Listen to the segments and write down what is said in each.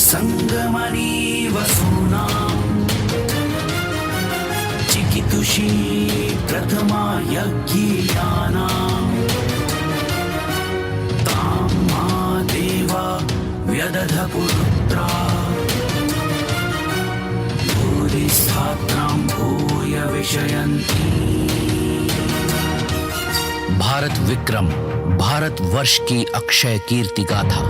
संगमनी वसूनां चिकितुषी प्रथमा यज्ञियानां तां मा देवा व्यदध पुरुत्रा भूरिस्थात्रां भूय विषयन्ति। भारत विक्रम, भारतवर्ष की अक्षय कीर्ति गाथा।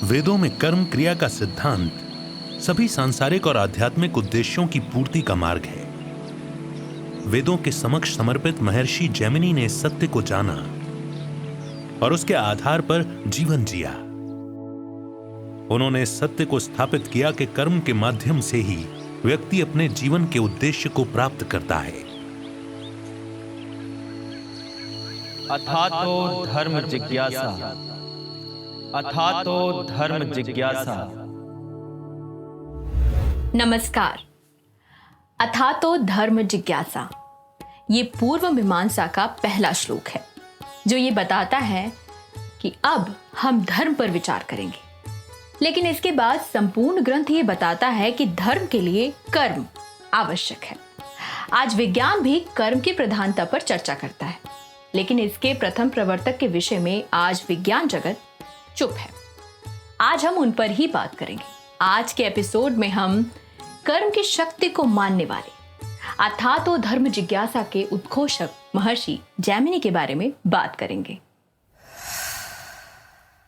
वेदों में कर्म क्रिया का सिद्धांत सभी सांसारिक और आध्यात्मिक उद्देश्यों की पूर्ति का मार्ग है। वेदों के समक्ष समर्पित महर्षि जैमिनी ने सत्य को जाना और उसके आधार पर जीवन जिया। उन्होंने सत्य को स्थापित किया कि कर्म के माध्यम से ही व्यक्ति अपने जीवन के उद्देश्य को प्राप्त करता है। अथातो धर्म जिज्ञासा, अथातो धर्म जिज्ञासा। नमस्कार। अथातो धर्म जिज्ञासा ये पूर्व मीमांसा का पहला श्लोक है जो ये बताता है कि अब हम धर्म पर विचार करेंगे। लेकिन इसके बाद संपूर्ण ग्रंथ ये बताता है कि धर्म के लिए कर्म आवश्यक है। आज विज्ञान भी कर्म की प्रधानता पर चर्चा करता है, लेकिन इसके प्रथम प्रवर्तक के विषय में आज विज्ञान जगत चुप है। आज हम उन पर ही बात करेंगे। आज के एपिसोड में हम कर्म की शक्ति को मानने वाले अथातो धर्म जिज्ञासा के उद्घोषक महर्षि जैमिनी के बारे में बात करेंगे।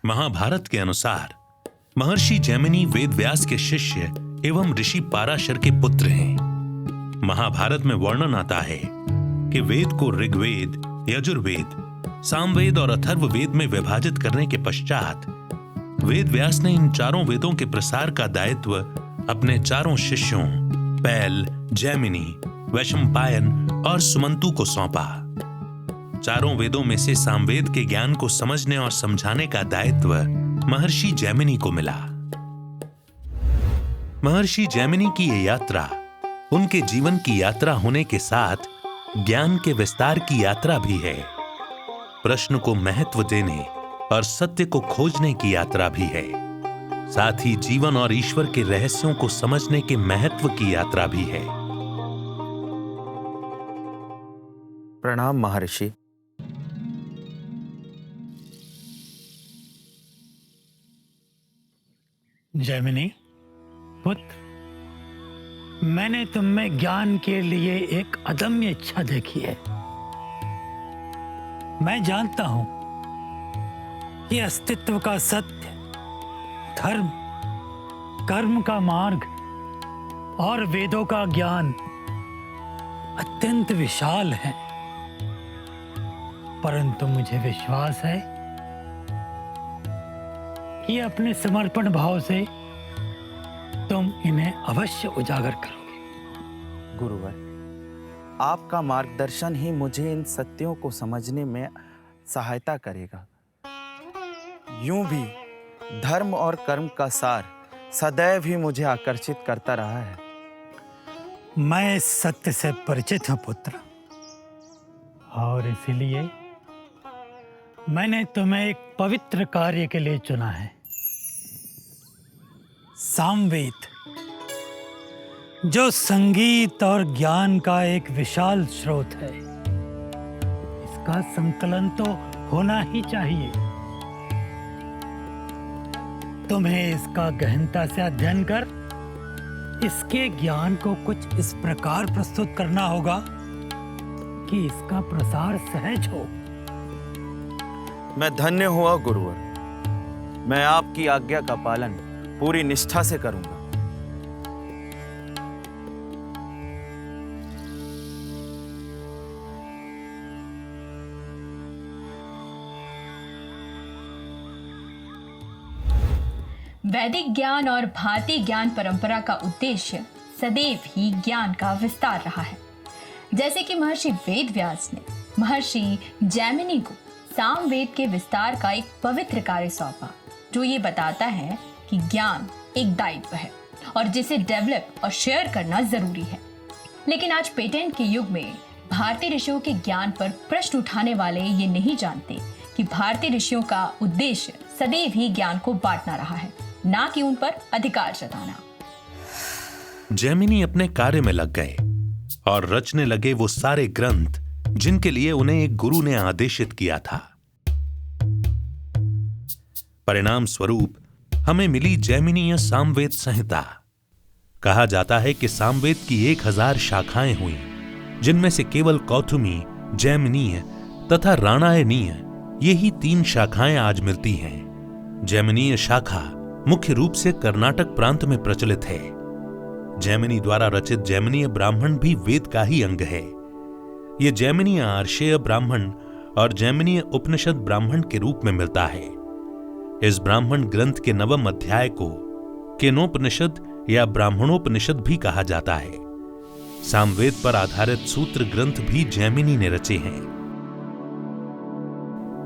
महाभारत के अनुसार महर्षि जैमिनी वेद व्यास के शिष्य एवं ऋषि पाराशर के पुत्र हैं। महाभारत में वर्णन आता है कि वेद को ऋग्वेद, यजुर्वेद, सामवेद और अथर्ववेद में विभाजित करने के पश्चात वेद व्यास ने इन चारों वेदों के प्रसार का दायित्व अपने चारों शिष्यों पैल, जैमिनी, वैशंपायन और सुमंतु को सौंपा। चारों वेदों में से सामवेद के ज्ञान को समझने और समझाने का दायित्व महर्षि जैमिनी को मिला। महर्षि जैमिनी की यह यात्रा उनके जीवन की यात्रा होने के साथ ज्ञान के विस्तार की यात्रा भी है। प्रश्न को महत्व देने और सत्य को खोजने की यात्रा भी है। साथ ही जीवन और ईश्वर के रहस्यों को समझने के महत्व की यात्रा भी है। प्रणाम महर्षि। जैमिनी पुत्र, मैंने तुम में ज्ञान के लिए एक अदम्य इच्छा देखी है। मैं जानता हूं कि अस्तित्व का सत्य, धर्म, कर्म का मार्ग और वेदों का ज्ञान अत्यंत विशाल है, परंतु मुझे विश्वास है कि अपने समर्पण भाव से तुम इन्हें अवश्य उजागर करोगे। गुरुवर, आपका मार्गदर्शन ही मुझे इन सत्यों को समझने में सहायता करेगा। यूं भी धर्म और कर्म का सार सदैव ही मुझे आकर्षित करता रहा है। मैं इस सत्य से परिचित हूं पुत्र, और इसलिए मैंने तुम्हें एक पवित्र कार्य के लिए चुना है। सामवेद, जो संगीत और ज्ञान का एक विशाल स्रोत है, इसका संकलन तो होना ही चाहिए। तुम्हें इसका गहनता से अध्ययन कर इसके ज्ञान को कुछ इस प्रकार प्रस्तुत करना होगा कि इसका प्रसार सहज हो। मैं धन्य हुआ गुरुवर। मैं आपकी आज्ञा का पालन पूरी निष्ठा से करूंगा। वैदिक ज्ञान और भारतीय ज्ञान परंपरा का उद्देश्य सदैव ही ज्ञान का विस्तार रहा है। जैसे कि महर्षि वेदव्यास ने महर्षि जैमिनी को सामवेद के विस्तार का एक पवित्र कार्य सौंपा, जो ये बताता है कि ज्ञान एक दायित्व है और जिसे डेवलप और शेयर करना जरूरी है। लेकिन आज पेटेंट के युग में भारतीय ऋषियों के ज्ञान पर प्रश्न उठाने वाले ये नहीं जानते कि भारतीय ऋषियों का उद्देश्य सदैव ही ज्ञान को बांटना रहा है, ना कि उन पर अधिकार जताना। जैमिनी अपने कार्य में लग गए और रचने लगे वो सारे ग्रंथ जिनके लिए उन्हें एक गुरु ने आदेशित किया था। परिणाम स्वरूप हमें मिली जैमिनीय सामवेद संहिता। कहा जाता है कि सामवेद की 1000 शाखाएं हुई, जिनमें से केवल कौथुमी, जैमिनीय तथा राणायनीय ये ही 3 शाखाएं आज मिलती हैं। जैमिनीय शाखा मुख्य रूप से कर्नाटक प्रांत में प्रचलित है। जैमिनी द्वारा रचित जैमिनीय ब्राह्मण भी वेद का ही अंग है। यह जैमिनीय आर्षेय ब्राह्मण और जैमिनीय उपनिषद ब्राह्मण के रूप में मिलता है। इस ब्राह्मण ग्रंथ के 9वें अध्याय को केनोपनिषद या ब्राह्मणोपनिषद भी कहा जाता है। सामवेद पर आधारित सूत्र ग्रंथ भी जैमिनी ने रचे हैं,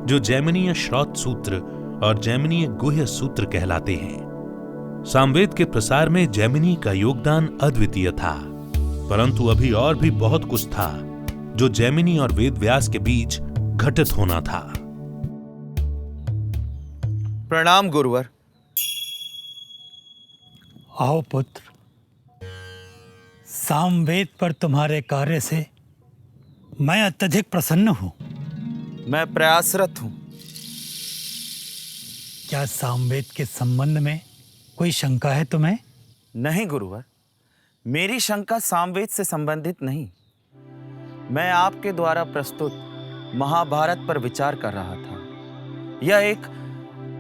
जो जैमिनीय श्रौत सूत्र और जैमिनीय गुह्य सूत्र कहलाते हैं। सामवेद के प्रसार में जैमिनी का योगदान अद्वितीय था, परंतु अभी और भी बहुत कुछ था जो जैमिनी और वेद व्यास के बीच घटित होना था। प्रणाम गुरुवर। आओ पुत्र, सामवेद पर तुम्हारे कार्य से मैं अत्यधिक प्रसन्न हूं। मैं प्रयासरत हूं। क्या सामवेद के संबंध में कोई शंका है तुम्हें? नहीं गुरुवर, मेरी शंका सामवेद से संबंधित नहीं। मैं आपके द्वारा प्रस्तुत महाभारत पर विचार कर रहा था। यह एक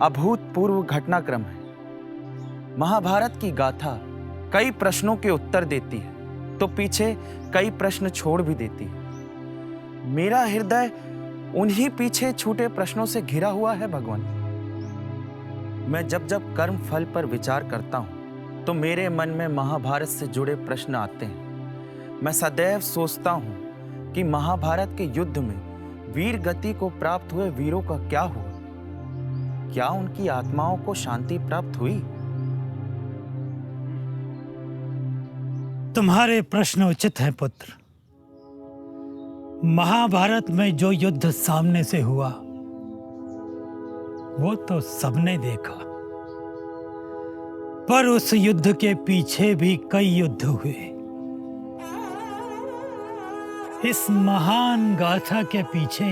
अभूतपूर्व घटनाक्रम है। महाभारत की गाथा कई प्रश्नों के उत्तर देती है तो पीछे कई प्रश्न छोड़ भी देती है। मेरा हृदय उन्हीं पीछे छूटे प्रश्नों से घिरा हुआ है भगवान। मैं जब जब कर्म फल पर विचार करता हूं तो मेरे मन में महाभारत से जुड़े प्रश्न आते हैं। मैं सदैव सोचता हूं कि महाभारत के युद्ध में वीर गति को प्राप्त हुए वीरों का क्या हुआ? क्या उनकी आत्माओं को शांति प्राप्त हुई? तुम्हारे प्रश्न उचित हैं पुत्र। महाभारत में जो युद्ध सामने से हुआ वो तो सबने देखा, पर उस युद्ध के पीछे भी कई युद्ध हुए। इस महान गाथा के पीछे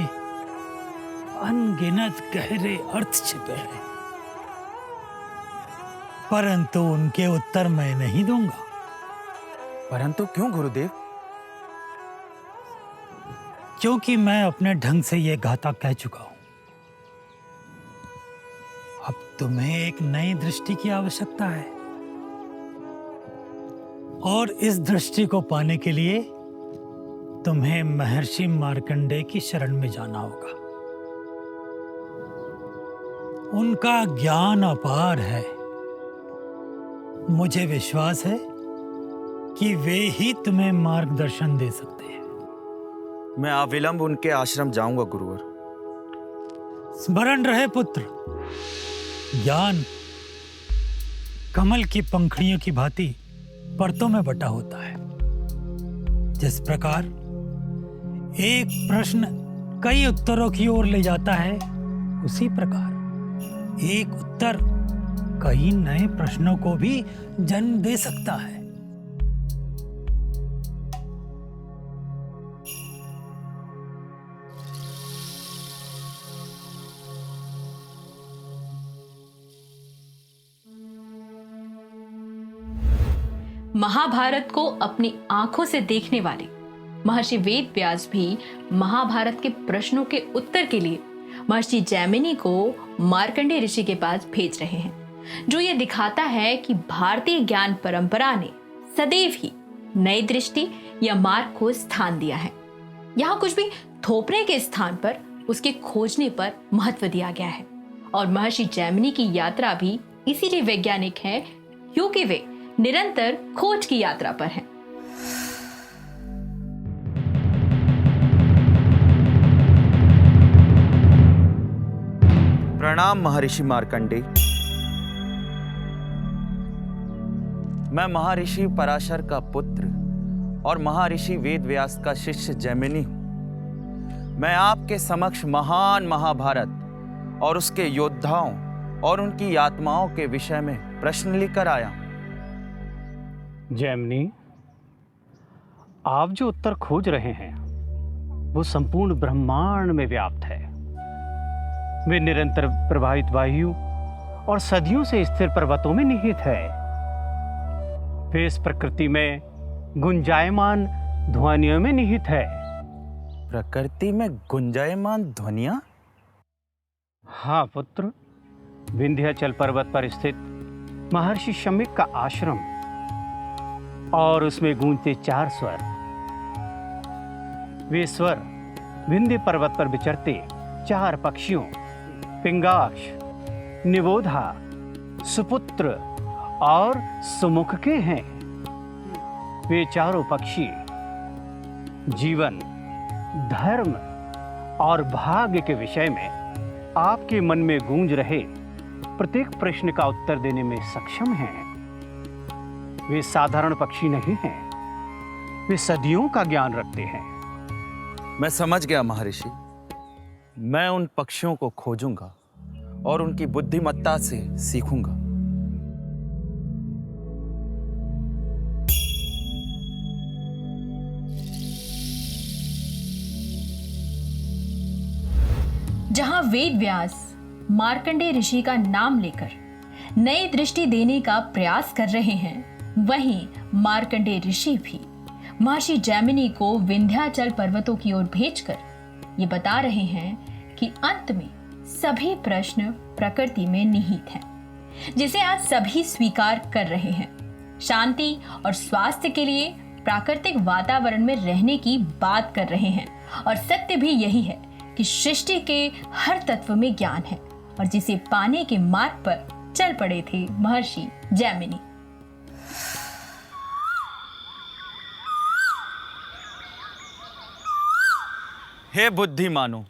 अनगिनत गहरे अर्थ छिपे हैं, परंतु उनके उत्तर मैं नहीं दूंगा। परंतु क्यों गुरुदेव? क्योंकि मैं अपने ढंग से यह गाथा कह चुका हूं। अब तुम्हें एक नई दृष्टि की आवश्यकता है, और इस दृष्टि को पाने के लिए तुम्हें महर्षि मार्कंडेय की शरण में जाना होगा। उनका ज्ञान अपार है। मुझे विश्वास है कि वे ही तुम्हें मार्गदर्शन दे सकते हैं। मैं अविलंब उनके आश्रम जाऊंगा गुरुवर। स्मरण रहे पुत्र, ज्ञान कमल की पंखुड़ियों की भांति परतों में बटा होता है। जिस प्रकार एक प्रश्न कई उत्तरों की ओर ले जाता है, उसी प्रकार एक उत्तर कई नए प्रश्नों को भी जन्म दे सकता है। महाभारत को अपनी आंखों से देखने वाले महर्षि वेद व्यास भी महाभारत के प्रश्नों के उत्तर के लिए महर्षि जैमिनी को मार्कंडेय ऋषि के पास भेज रहे हैं, जो ये दिखाता है कि भारतीय ज्ञान परंपरा ने सदैव ही नई दृष्टि या मार्ग को स्थान दिया है। यहाँ कुछ भी थोपने के स्थान पर उसके खोजने पर महत्व दिया गया है, और महर्षि जैमिनी की यात्रा भी इसीलिए वैज्ञानिक है क्योंकि वे निरंतर खोज की यात्रा पर हैं। प्रणाम महर्षि मार्कंडेय। मैं महर्षि पराशर का पुत्र और महर्षि वेद व्यास का शिष्य जैमिनी हूं। मैं आपके समक्ष महान महाभारत और उसके योद्धाओं और उनकी आत्माओं के विषय में प्रश्न लेकर आया हूं। जैमिनी, आप जो उत्तर खोज रहे हैं वो संपूर्ण ब्रह्मांड में व्याप्त है। वे निरंतर प्रवाहित वायु और सदियों से स्थिर पर्वतों में निहित है। वे इस प्रकृति में गुंजायमान ध्वनियों में निहित है। प्रकृति में गुंजायमान ध्वनियां? हाँ पुत्र, विंध्याचल पर्वत पर स्थित महर्षि शमीक का आश्रम और उसमें गूंजते 4 स्वर। वे स्वर विंध्य पर्वत पर विचरते 4 पक्षियों पिंगाक्ष, निबोधा, सुपुत्र और सुमुख के हैं। वे चारों पक्षी जीवन, धर्म और भाग्य के विषय में आपके मन में गूंज रहे प्रत्येक प्रश्न का उत्तर देने में सक्षम हैं। वे साधारण पक्षी नहीं हैं, वे सदियों का ज्ञान रखते हैं। मैं समझ गया महर्षि। मैं उन पक्षियों को खोजूंगा और उनकी बुद्धिमत्ता से सीखूंगा। जहां वेद व्यास मार्कंडेय ऋषि का नाम लेकर नई दृष्टि देने का प्रयास कर रहे हैं, वहीं मार्कंडेय ऋषि भी महर्षि जैमिनी को विंध्याचल पर्वतों की ओर भेजकर ये बता रहे हैं कि अंत में सभी प्रश्न प्रकृति में निहित हैं, जिसे आज सभी स्वीकार कर रहे हैं। शांति और स्वास्थ्य के लिए प्राकृतिक वातावरण में रहने की बात कर रहे हैं और सत्य भी यही है कि सृष्टि के हर तत्व में ज्ञान है और जिसे पाने के मार्ग पर चल पड़े थे महर्षि जैमिनी। हे बुद्धिमानो,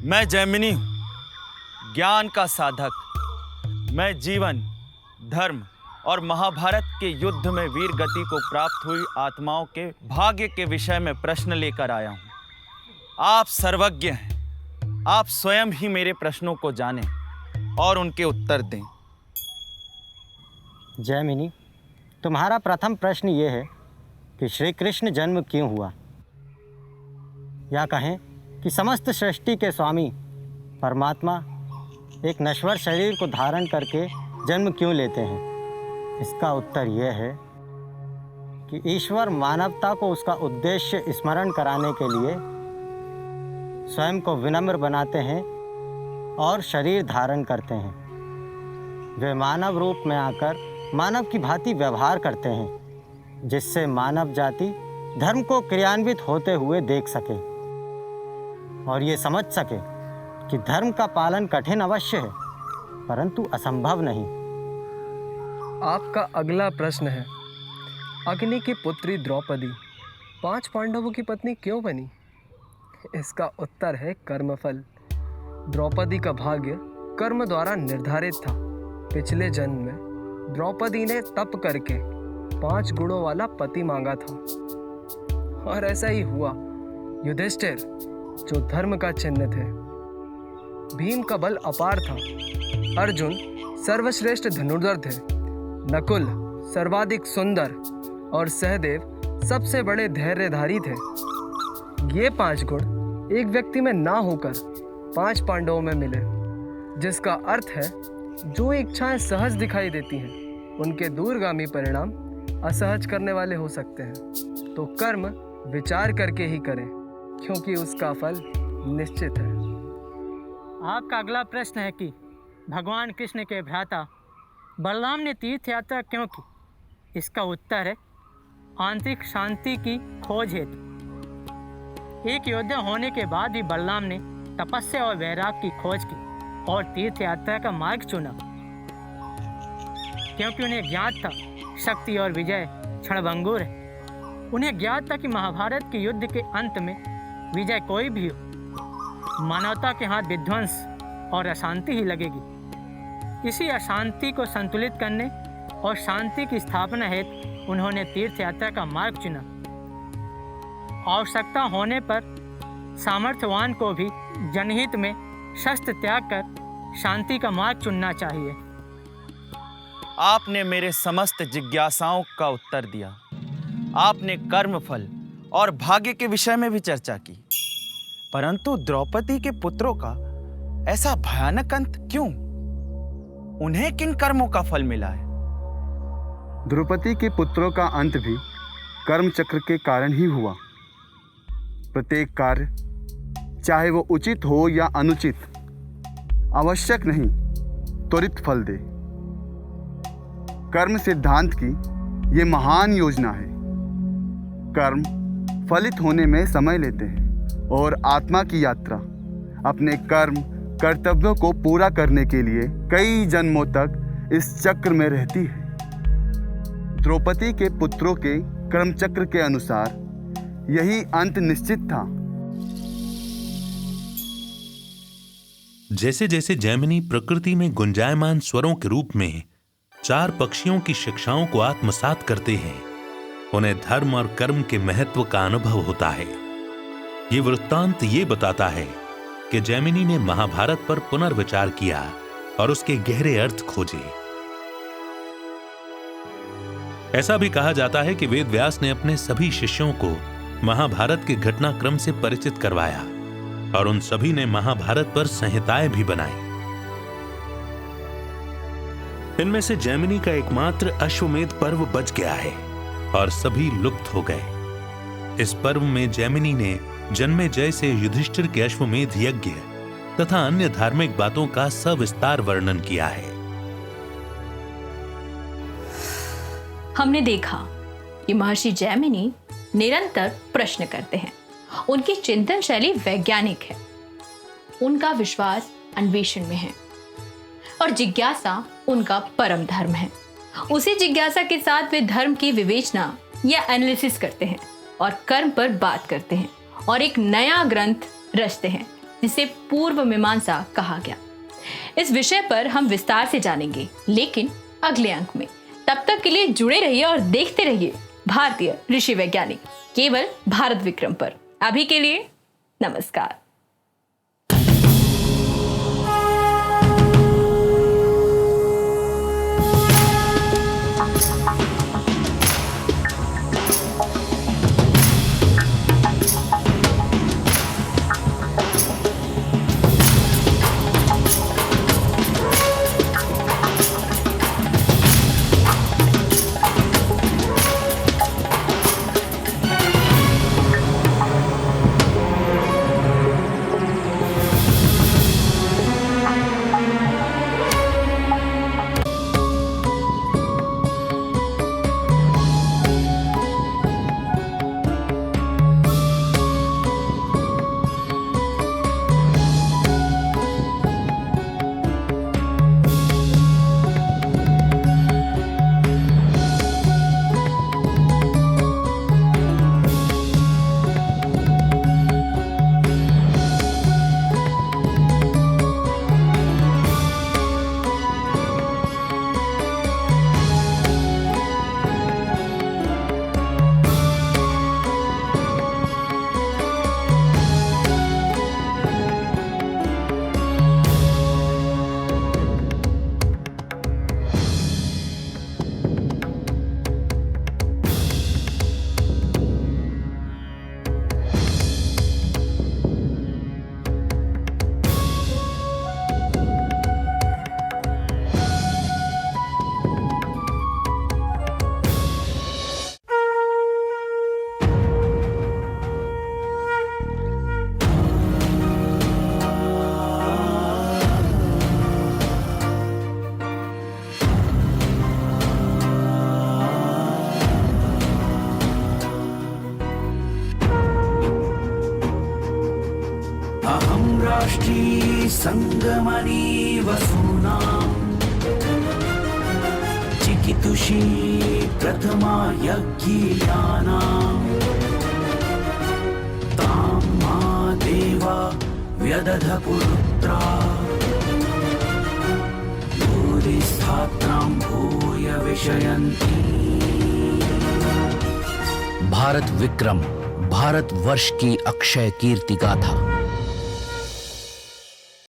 मैं जैमिनी हूं, ज्ञान का साधक। मैं जीवन, धर्म और महाभारत के युद्ध में वीर गति को प्राप्त हुई आत्माओं के भाग्य के विषय में प्रश्न लेकर आया हूं। आप सर्वज्ञ हैं, आप स्वयं ही मेरे प्रश्नों को जानें और उनके उत्तर दें। जैमिनी, तुम्हारा प्रथम प्रश्न ये है कि श्री कृष्ण जन्म क्यों हुआ, या कहें कि समस्त सृष्टि के स्वामी परमात्मा एक नश्वर शरीर को धारण करके जन्म क्यों लेते हैं। इसका उत्तर यह है कि ईश्वर मानवता को उसका उद्देश्य स्मरण कराने के लिए स्वयं को विनम्र बनाते हैं और शरीर धारण करते हैं। वे मानव रूप में आकर मानव की भांति व्यवहार करते हैं, जिससे मानव जाति धर्म को क्रियान्वित होते हुए देख सके और ये समझ सके कि धर्म का पालन कठिन अवश्य है, परंतु असंभव नहीं। आपका अगला प्रश्न है, अग्नि की पुत्री द्रौपदी 5 पांडवों की पत्नी क्यों बनी। इसका उत्तर है कर्मफल। द्रौपदी का भाग्य कर्म द्वारा निर्धारित था। पिछले जन्म में द्रौपदी ने तप करके 5 गुणों वाला पति मांगा था और ऐसा ही हुआ। युधिष्ठिर जो धर्म का चिन्ह थे, भीम का बल अपार था, अर्जुन सर्वश्रेष्ठ धनुर्धर थे, नकुल सर्वाधिक सुंदर और सहदेव सबसे बड़े धैर्यधारी थे। ये 5 गुण एक व्यक्ति में ना होकर 5 पांडवों में मिले, जिसका अर्थ है जो इच्छाएं सहज दिखाई देती हैं, उनके दूरगामी परिणाम असहज करने वाले हो सकते हैं। तो कर्म विचार करके ही करें, क्योंकि उसका फल निश्चित है। आपका अगला प्रश्न है कि भगवान कृष्ण के भ्राता बलराम ने तीर्थ यात्रा क्यों की। इसका उत्तर है आंतरिक शांति की खोज हेतु। एक योद्धा होने के बाद भी बलराम ने तपस्या और वैराग की खोज की और तीर्थ यात्रा का मार्ग चुना, क्योंकि उन्हें ज्ञात था शक्ति और विजय क्षणभंगुर है। उन्हें ज्ञात था कि महाभारत के युद्ध के अंत में विजय कोई भी हो, मानवता के हाथ विध्वंस और अशांति ही लगेगी। इसी अशांति को संतुलित करने और शांति की स्थापना हेतु उन्होंने तीर्थ यात्रा का मार्ग चुना आवश्यकता होने पर सामर्थ्यवान को भी जनहित में शस्त्र त्याग कर शांति का मार्ग चुनना चाहिए। आपने मेरे समस्त जिज्ञासाओं का उत्तर दिया। आपने कर्मफल और भाग्य के विषय में भी चर्चा की, परंतु द्रौपदी के पुत्रों का ऐसा भयानक अंत क्यों? उन्हें किन कर्मों का फल मिला है? द्रौपदी के पुत्रों का अंत भी कर्म चक्र के कारण ही हुआ। प्रत्येक कार्य, चाहे वो उचित हो या अनुचित, आवश्यक नहीं त्वरित फल दे। कर्म सिद्धांत की ये महान योजना है। कर्म फलित होने में समय लेते हैं और आत्मा की यात्रा अपने कर्म कर्तव्यों को पूरा करने के लिए कई जन्मों तक इस चक्र में रहती है। द्रौपदी के पुत्रों के कर्म चक्र के अनुसार यही अंत निश्चित था। जैसे जैसे जैमिनी प्रकृति में गुंजायमान स्वरों के रूप में 4 पक्षियों की शिक्षाओं को आत्मसात करते हैं, उन्हें धर्म और कर्म के महत्व का अनुभव होता है। ये वृत्तांत ये बताता है कि जैमिनी ने महाभारत पर पुनर्विचार किया और उसके गहरे अर्थ खोजे। ऐसा भी कहा जाता है कि वेद व्यास ने अपने सभी शिष्यों को महाभारत के घटनाक्रम से परिचित करवाया और उन सभी ने महाभारत पर संहिताएं भी बनाई। इनमें से जैमिनी का एकमात्र अश्वमेध पर्व बच गया है और सभी लुप्त हो गए। इस पर्व में जैमिनी ने जन्मेजय से युधिष्ठिर के अश्वमेध यज्ञ तथा अन्य धार्मिक बातों का सविस्तार वर्णन किया है। हमने देखा कि महर्षि जैमिनी निरंतर प्रश्न करते हैं। उनकी चिंतन शैली वैज्ञानिक है। उनका विश्वास अन्वेषण में है और जिज्ञासा उनका परम धर्म है। उसी जिज्ञासा के साथ वे धर्म की विवेचना या एनालिसिस करते हैं और कर्म पर बात करते हैं और एक नया ग्रंथ रचते हैं जिसे पूर्व मीमांसा कहा गया। इस विषय पर हम विस्तार से जानेंगे, लेकिन अगले अंक में। तब तक के लिए जुड़े रहिए और देखते रहिए भारतीय ऋषि वैज्ञानिक, केवल भारत विक्रम पर। अभी के लिए नमस्कार। संगमनी वसूनां चिकितुषी प्रथमा यज्ञियानां तां मा देवा व्यदध पुरुत्रा भूरिस्थात्रां भूय विषयन्ति। भारत विक्रम भारतवर्ष की अक्षय कीर्ति गाथा।